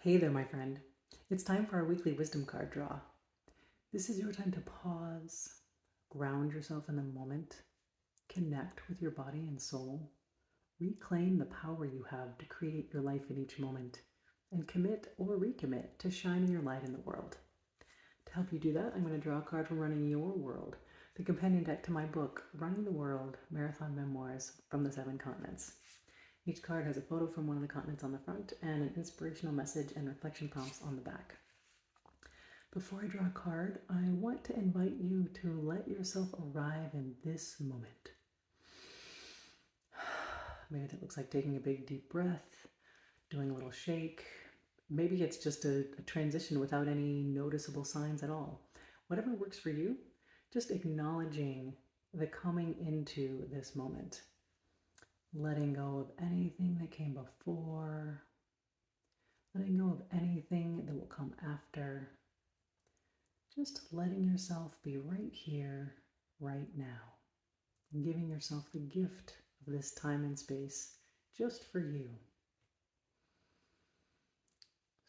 Hey there, my friend. It's time for our weekly wisdom card draw. This is your time to pause, ground yourself in the moment, connect with your body and soul, reclaim the power you have to create your life in each moment, and commit or recommit to shining your light in the world. To help you do that, I'm going to draw a card from Running Your World, the companion deck to my book, Running the World Marathon Memoirs from the 7 Continents. Each card has a photo from one of the continents on the front and an inspirational message and reflection prompts on the back. Before I draw a card, I want to invite you to let yourself arrive in this moment. Maybe that looks like taking a big deep breath, doing a little shake. Maybe it's just a transition without any noticeable signs at all. Whatever works for you, just acknowledging the coming into this moment. Letting go of anything that came before, letting go of anything that will come after. Just letting yourself be right here, right now, and giving yourself the gift of this time and space just for you.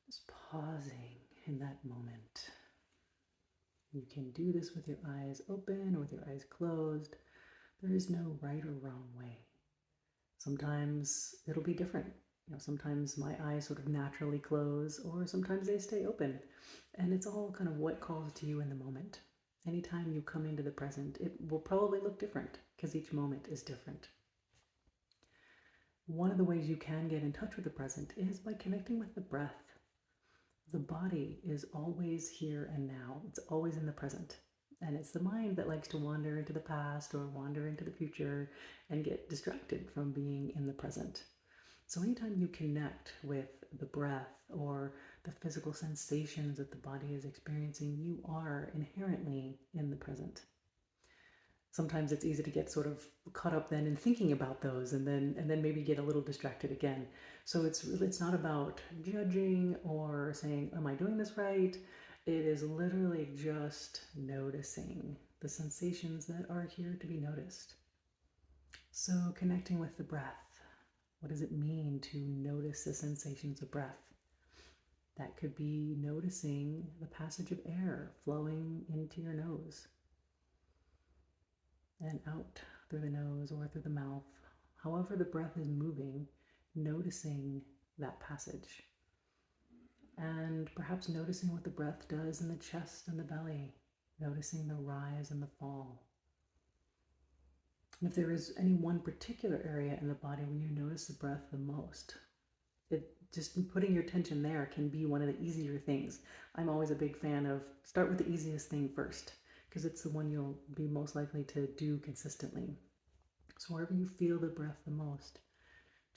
Just pausing in that moment. You can do this with your eyes open or with your eyes closed. There is no right or wrong way. Sometimes it'll be different. Sometimes my eyes sort of naturally close, or sometimes they stay open. And it's all kind of what calls to you in the moment. Anytime you come into the present, it will probably look different because each moment is different. One of the ways you can get in touch with the present is by connecting with the breath. The body is always here and now. It's always in the present. And it's the mind that likes to wander into the past or wander into the future and get distracted from being in the present. So anytime you connect with the breath or the physical sensations that the body is experiencing, you are inherently in the present. Sometimes it's easy to get sort of caught up then in thinking about those and then maybe get a little distracted again. So it's not about judging or saying, am I doing this right? It is literally just noticing the sensations that are here to be noticed. So connecting with the breath. What does it mean to notice the sensations of breath? That could be noticing the passage of air flowing into your nose and out through the nose or through the mouth. However the breath is moving, noticing that passage. And perhaps noticing what the breath does in the chest and the belly, noticing the rise and the fall. And if there is any one particular area in the body where you notice the breath the most, just putting your attention there can be one of the easier things. I'm always a big fan of start with the easiest thing first, because it's the one you'll be most likely to do consistently. So wherever you feel the breath the most,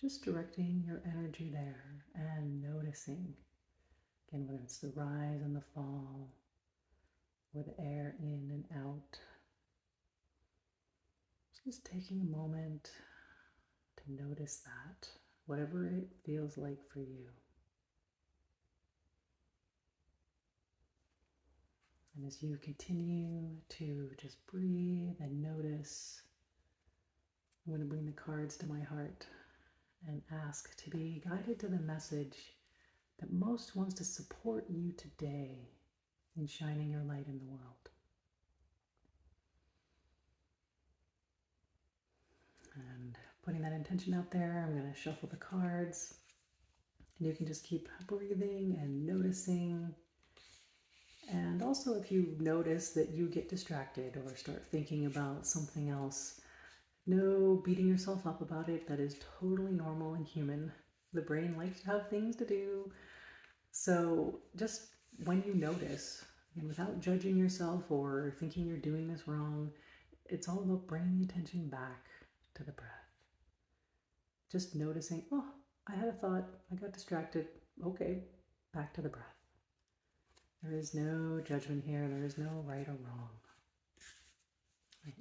just directing your energy there and noticing. Again, whether it's the rise and the fall, or the air in and out. Just taking a moment to notice that, whatever it feels like for you. And as you continue to just breathe and notice, I'm going to bring the cards to my heart and ask to be guided to the message that most wants to support you today in shining your light in the world. And putting that intention out there, I'm going to shuffle the cards. And you can just keep breathing and noticing. And also if you notice that you get distracted or start thinking about something else, no beating yourself up about it. That is totally normal and human. The brain likes to have things to do. So just when you notice, and without judging yourself or thinking you're doing this wrong, it's all about bringing the attention back to the breath. Just noticing, oh, I had a thought, I got distracted. Okay, back to the breath. There is no judgment here. There is no right or wrong.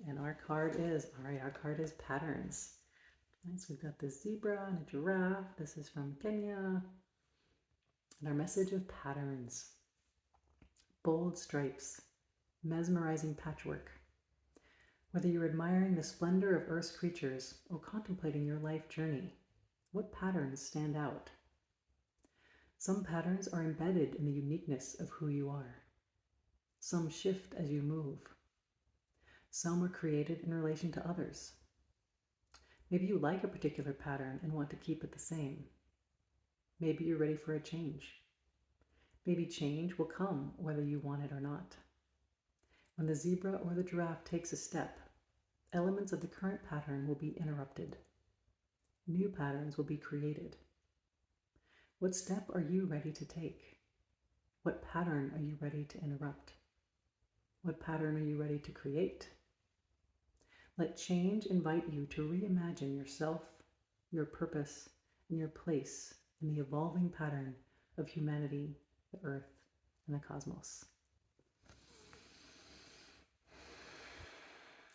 And our card is patterns. Right, so we've got this zebra and a giraffe. This is from Kenya. And our message of patterns. Bold stripes, mesmerizing patchwork. Whether you're admiring the splendor of Earth's creatures or contemplating your life journey, what patterns stand out? Some patterns are embedded in the uniqueness of who you are. Some shift as you move. Some are created in relation to others. Maybe you like a particular pattern and want to keep it the same. Maybe you're ready for a change. Maybe change will come whether you want it or not. When the zebra or the giraffe takes a step, elements of the current pattern will be interrupted. New patterns will be created. What step are you ready to take? What pattern are you ready to interrupt? What pattern are you ready to create? Let change invite you to reimagine yourself, your purpose, and your place in the evolving pattern of humanity, the earth, and the cosmos.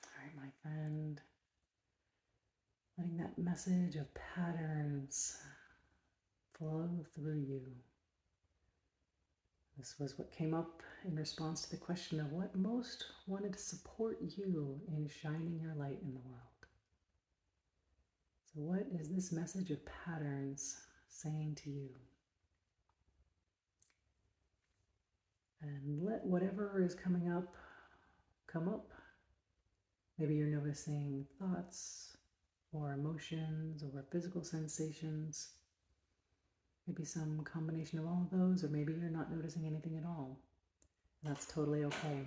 All right, my friend, letting that message of patterns flow through you. This was what came up in response to the question of what most wanted to support you in shining your light in the world. So what is this message of patterns saying to you? And let whatever is coming up, come up. Maybe you're noticing thoughts or emotions or physical sensations. Maybe some combination of all of those, or maybe you're not noticing anything at all. That's totally okay.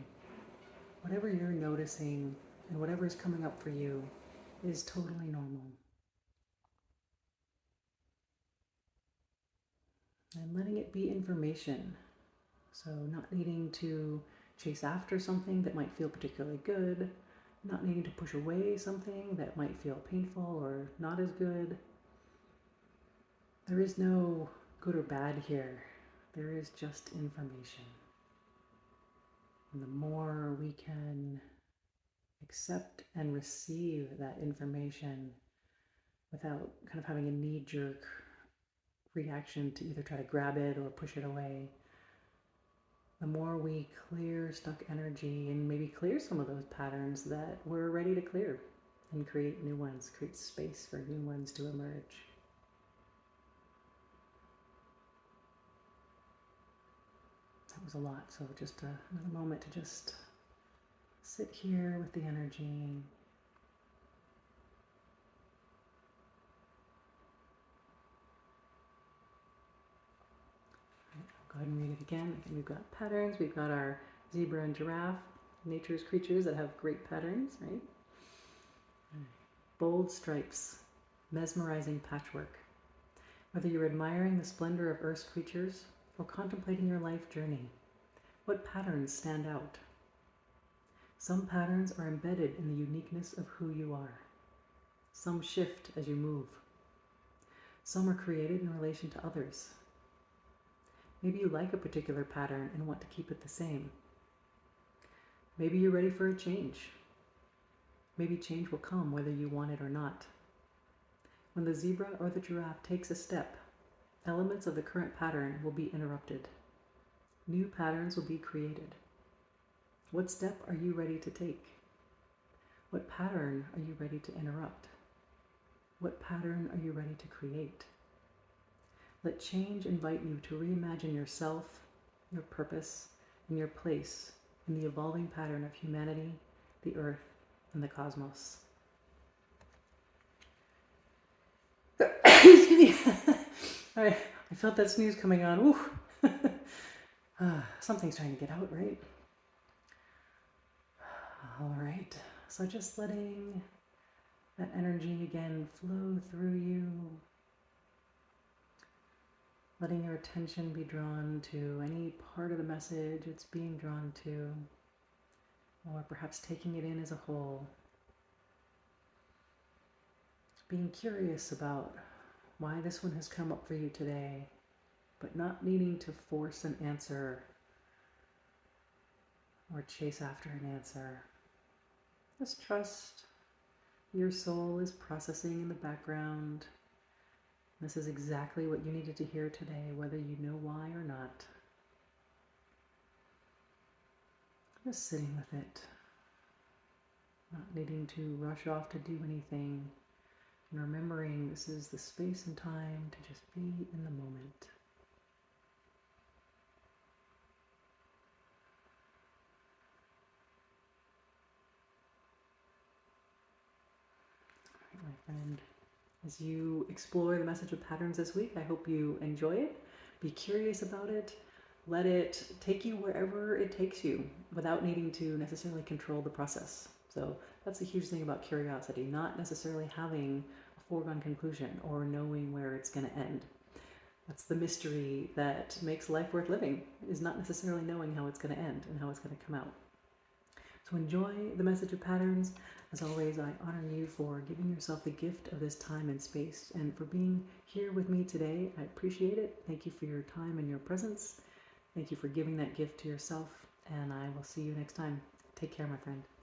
Whatever you're noticing and whatever is coming up for you is totally normal. And letting it be information. So not needing to chase after something that might feel particularly good, not needing to push away something that might feel painful or not as good. There is no good or bad here. There is just information. And the more we can accept and receive that information without kind of having a knee-jerk reaction to either try to grab it or push it away, the more we clear stuck energy and maybe clear some of those patterns that we're ready to clear and create new ones, create space for new ones to emerge. That was a lot, so just another moment to just sit here with the energy. Go ahead and read it again. We've got patterns. We've got our zebra and giraffe, nature's creatures that have great patterns, right? Bold stripes, mesmerizing patchwork. Whether you're admiring the splendor of Earth's creatures or contemplating your life journey, what patterns stand out? Some patterns are embedded in the uniqueness of who you are. Some shift as you move. Some are created in relation to others. Maybe you like a particular pattern and want to keep it the same. Maybe you're ready for a change. Maybe change will come whether you want it or not. When the zebra or the giraffe takes a step, elements of the current pattern will be interrupted. New patterns will be created. What step are you ready to take? What pattern are you ready to interrupt? What pattern are you ready to create? Let change invite you to reimagine yourself, your purpose, and your place in the evolving pattern of humanity, the earth, and the cosmos. Excuse me. All right, I felt that snooze coming on. Woo. Something's trying to get out, right? All right, so just letting that energy again flow through you. Letting your attention be drawn to any part of the message it's being drawn to, or perhaps taking it in as a whole. Being curious about why this one has come up for you today, but not needing to force an answer or chase after an answer. Just trust your soul is processing in the background. This is exactly what you needed to hear today, whether you know why or not. Just sitting with it, not needing to rush off to do anything, and remembering this is the space and time to just be in the moment. And as you explore the message of patterns this week, I hope you enjoy it. Be curious about it. Let it take you wherever it takes you without needing to necessarily control the process. So that's the huge thing about curiosity, not necessarily having a foregone conclusion or knowing where it's going to end. That's the mystery that makes life worth living, is not necessarily knowing how it's going to end and how it's going to come out. So enjoy the message of patterns. As always, I honor you for giving yourself the gift of this time and space and for being here with me today. I appreciate it. Thank you for your time and your presence. Thank you for giving that gift to yourself, and I will see you next time. Take care, my friend.